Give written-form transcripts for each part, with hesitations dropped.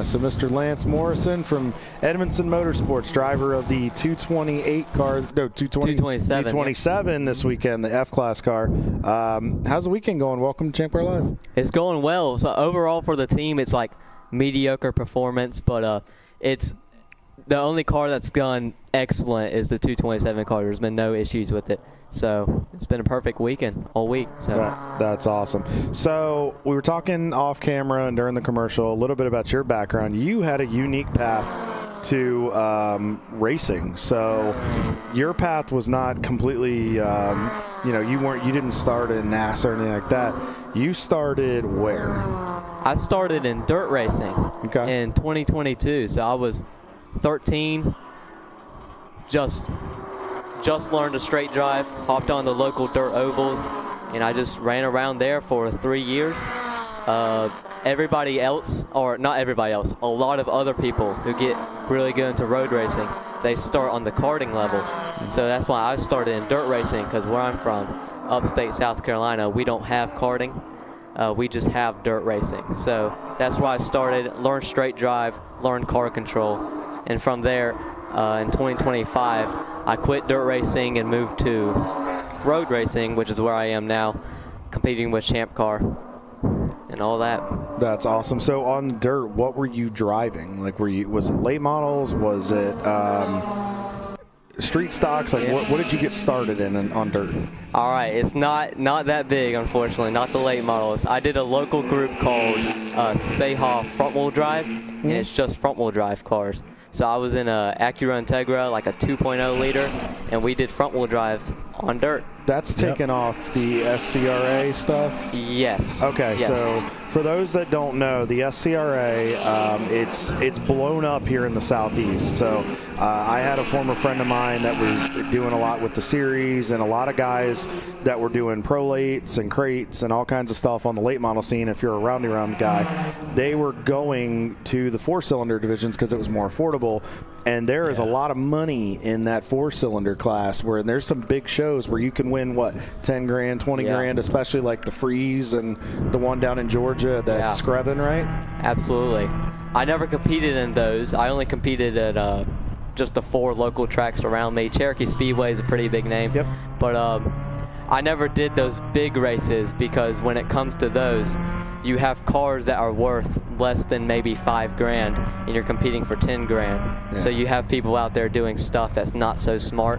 So Mr. Lance Morrison from Edmondson Motorsports, driver of the 227 this weekend, the F-Class car. How's the weekend going? Welcome to ChampCar Live. It's going well. So overall for the team, it's like mediocre performance, but it's the only car that's gone excellent is the 227 car. There's been no issues with it. So it's been a perfect weekend all week. So that's awesome. So we were talking off camera and during the commercial a little bit about your background. You had a unique path to racing. So your path was not completely, you didn't start in NASA or anything like that. You started where? I started in dirt racing in 2022. So I was 13, just learned a straight drive, hopped on the local dirt ovals, and I just ran around there for 3 years. Everybody else, or not everybody else, a lot of other people who get really good into road racing, they start on the karting level. So that's why I started in dirt racing, because where I'm from, upstate South Carolina, we don't have karting. We just have dirt racing. So that's where I started, learned straight drive, learned car control, and from there, in 2025, I quit dirt racing and moved to road racing, which is where I am now, competing with ChampCar and all that. That's awesome. So on dirt, what were you driving? Like, was it late models? Was it street stocks? Like, what did you get started in on dirt? All right, it's not that big, unfortunately, not the late models. I did a local group called Seha Front Wheel Drive, and it's just front wheel drive cars. So I was in a Acura Integra, like a 2.0 liter, and we did front wheel drive on dirt. That's taken off the SCRA stuff? Yes. Okay, yes. So for those that don't know, the SCRA, it's blown up here in the Southeast. So I had a former friend of mine that was doing a lot with the series, and a lot of guys that were doing pro lates and crates and all kinds of stuff on the late model scene. If you're a round guy, they were going to the 4-cylinder divisions because it was more affordable. And there is a lot of money in that 4-cylinder class, where there's some big shows where you can win, what, 10 grand, 20 grand, especially like the Freeze and the one down in Georgia, that's Screven, right? Absolutely. I never competed in those. I only competed at just the 4 local tracks around me. Cherokee Speedway is a pretty big name. Yep. But I never did those big races, because when it comes to those, you have cars that are worth less than maybe 5 grand, and you're competing for 10 grand. Yeah. So you have people out there doing stuff that's not so smart.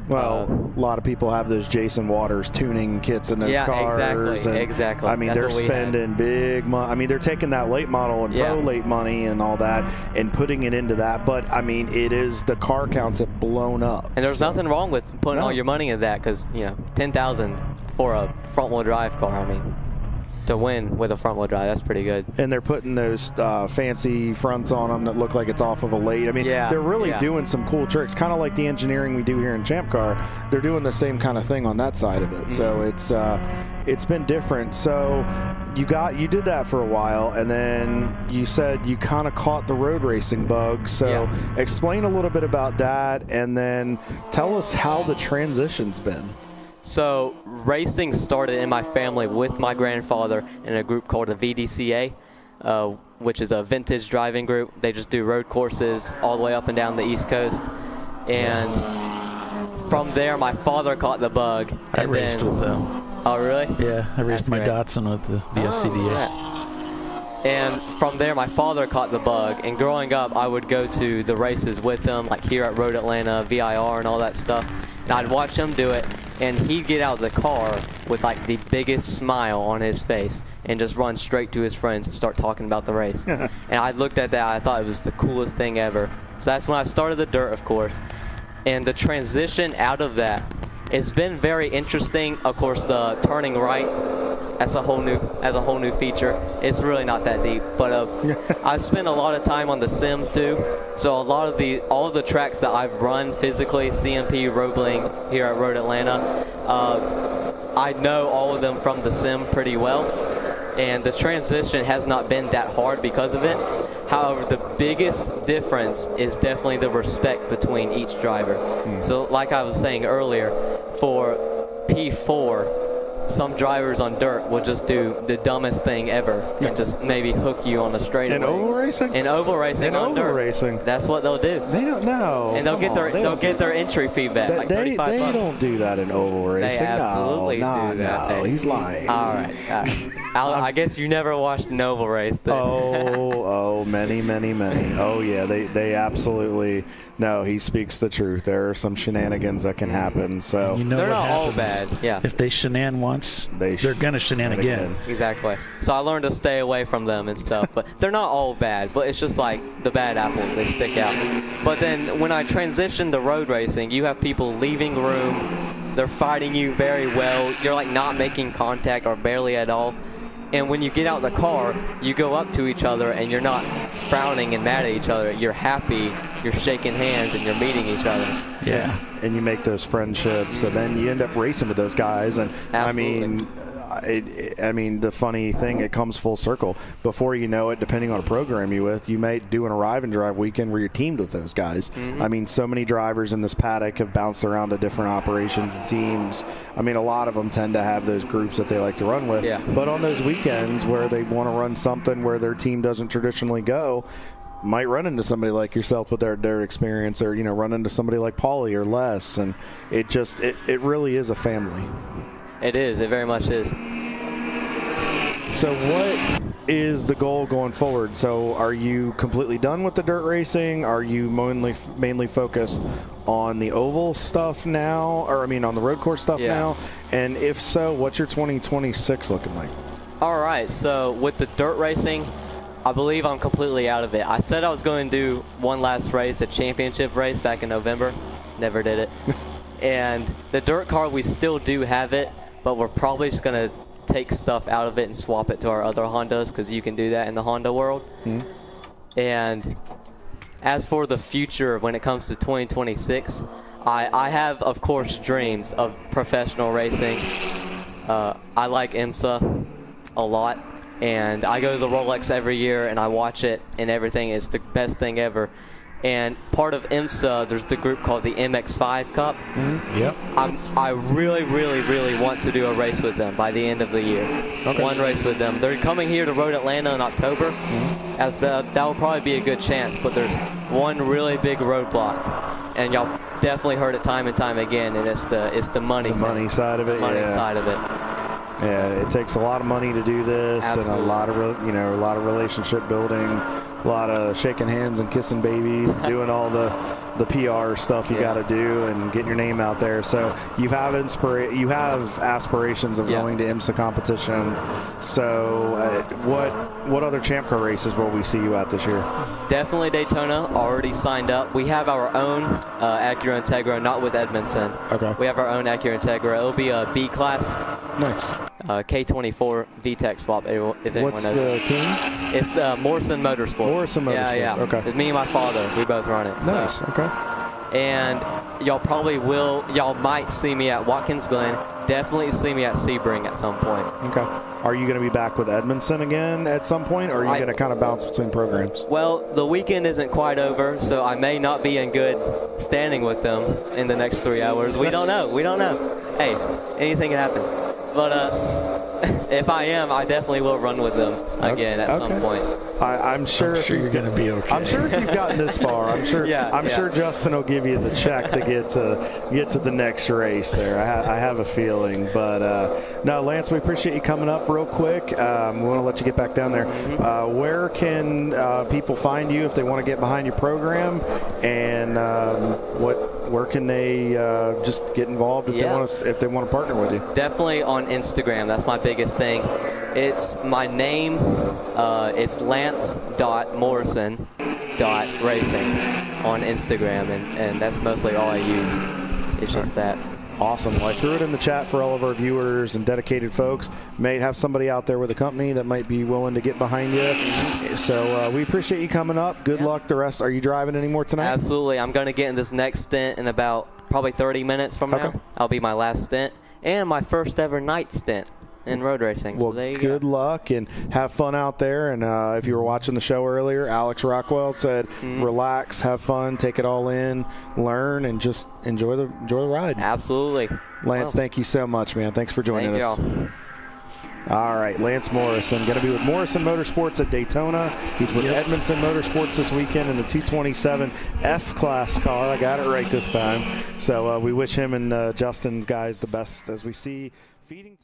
Well, a lot of people have those Jason Waters tuning kits in those cars. Yeah, exactly. I mean, they're spending big money. I mean, they're taking that late model and pro late money and all that and putting it into that. But, I mean, the car counts have blown up. And there's nothing wrong with putting all your money into that, because, $10,000 for a front-wheel drive car, I mean, to win with a front-wheel drive, that's pretty good. And they're putting those fancy fronts on them that look like it's off of a late. I mean, they're really doing some cool tricks, kind of like the engineering we do here in ChampCar. They're doing the same kind of thing on that side of it. So it's been different. So you did that for a while, and then you said you kind of caught the road racing bug. So explain a little bit about that, and then tell us how the transition's been. So racing started in my family with my grandfather in a group called the VDCA, which is a vintage driving group. They just do road courses all the way up and down the East Coast. And from there, my father caught the bug. I raced with them. Oh, really? Yeah, I raced my Datsun with the VSCDA. And from there, my father caught the bug. And growing up, I would go to the races with him, like here at Road Atlanta, VIR, and all that stuff. And I'd watch him do it, and he'd get out of the car with like the biggest smile on his face and just run straight to his friends and start talking about the race. And I looked at that, I thought it was the coolest thing ever. So that's when I started the dirt, of course. And the transition out of that, it's been very interesting. Of course, the turning right, that's a whole new feature. It's really not that deep, but I've spent a lot of time on the sim too. So all of the tracks that I've run physically, CMP, Roebling here at Road Atlanta, I know all of them from the sim pretty well, and the transition has not been that hard because of it. However, the biggest difference is definitely the respect between each driver. So like I was saying earlier, for P4, some drivers on dirt will just do the dumbest thing ever and just maybe hook you on a straightaway. In oval racing? In oval racing on dirt. Racing. That's what they'll do. They don't know. And they'll get their entry fee back, like $35. They don't do that in oval racing. They absolutely do that. No, he's lying. All right. I guess you never watched an oval race then. Many. Oh, yeah, they absolutely – no, he speaks the truth. There are some shenanigans that can happen. So they're not all bad. Yeah. If they shenan once, they're going to shenan again. Exactly. So I learned to stay away from them and stuff. But they're not all bad. But it's just like the bad apples. They stick out. But then when I transitioned to road racing, you have people leaving room. They're fighting you very well. You're like not making contact or barely at all. And when you get out of the car, you go up to each other and you're not frowning and mad at each other. You're happy, you're shaking hands, and you're meeting each other. Yeah. And you make those friendships, and then you end up racing with those guys. And absolutely. I mean, the funny thing, it comes full circle. Before you know it, depending on a program you're with, you may do an arrive and drive weekend where you're teamed with those guys. Mm-hmm. I mean, so many drivers in this paddock have bounced around to different operations and teams. I mean, a lot of them tend to have those groups that they like to run with. Yeah. But on those weekends where they want to run something where their team doesn't traditionally go, might run into somebody like yourself with their experience, or run into somebody like Paulie or Les, and it really is a family. It is. It very much is. So what is the goal going forward? So are you completely done with the dirt racing? Are you mainly focused on the oval stuff now, or on the road course stuff now? And if so, what's your 2026 looking like? All right. So with the dirt racing, I believe I'm completely out of it. I said I was going to do one last race, the championship race back in November. Never did it. And the dirt car, we still do have it, but we're probably just going to take stuff out of it and swap it to our other Hondas, because you can do that in the Honda world. Mm-hmm. And as for the future, when it comes to 2026, I have, of course, dreams of professional racing. I like IMSA a lot, and I go to the Rolex every year and I watch it and everything. It's the best thing ever. And part of IMSA, there's the group called the MX5 Cup. Mm-hmm. Yep. I really, really, really want to do a race with them by the end of the year. Okay. One race with them. They're coming here to Road Atlanta in October. Mm-hmm. That will probably be a good chance, but there's one really big roadblock. And y'all definitely heard it time and time again, and it's the money. The money side of it. The money side of it. Yeah, it takes a lot of money to do this. Absolutely. And a lot of relationship building, a lot of shaking hands and kissing babies, doing all the PR stuff you got to do and getting your name out there. So you have aspirations of going to IMSA competition. So what other ChampCar races will we see you at this year? Definitely Daytona. Already signed up. We have our own Acura Integra, not with Edmondson. Okay. We have our own Acura Integra. It'll be a B class. Nice. K24 VTEC swap. If anyone What's knows the team? It's the Morrison Motorsports. Morrison Motorsports. Yeah. Okay. It's me and my father. We both run it. Nice. So. Okay. And y'all might see me at Watkins Glen. Definitely see me at Sebring at some point. Okay. Are you going to be back with Edmondson again at some point, or are you going to kind of bounce between programs? Well, the weekend isn't quite over, so I may not be in good standing with them in the next 3 hours. We don't know. Hey, anything can happen. But if I am, I definitely will run with them again at some point. I'm sure you're going to be okay. I'm sure if you've gotten this far, I'm sure sure Justin will give you the check to get to the next race there. I have a feeling. But no, Lance, we appreciate you coming up real quick. We want to let you get back down there. Mm-hmm. Where can people find you if they want to get behind your program, and where can they just get involved if they want to partner with you? Definitely on Instagram. That's my biggest thing. It's my name. It's lance.morrison.racing on Instagram, and that's mostly all I use. It's just that. Awesome. Well, I threw it in the chat for all of our viewers and dedicated folks. May have somebody out there with a company that might be willing to get behind you. So we appreciate you coming up. Good luck the rest. Are you driving anymore tonight? Absolutely. I'm going to get in this next stint in about probably 30 minutes from now. I'll be my last stint and my first ever night stint in road racing. Well, so there you good go. luck and have fun out there. And if you were watching the show earlier, Alex Rockwell said, relax, have fun, take it all in, learn, and just enjoy the ride. Absolutely. Lance, thank you so much, man. Thanks for joining us. All right, Lance Morrison, going to be with Morrison Motorsports at Daytona. He's with Edmondson Motorsports this weekend in the 227 F-Class car. I got it right this time. So we wish him and Justin's guys the best as we see feeding time.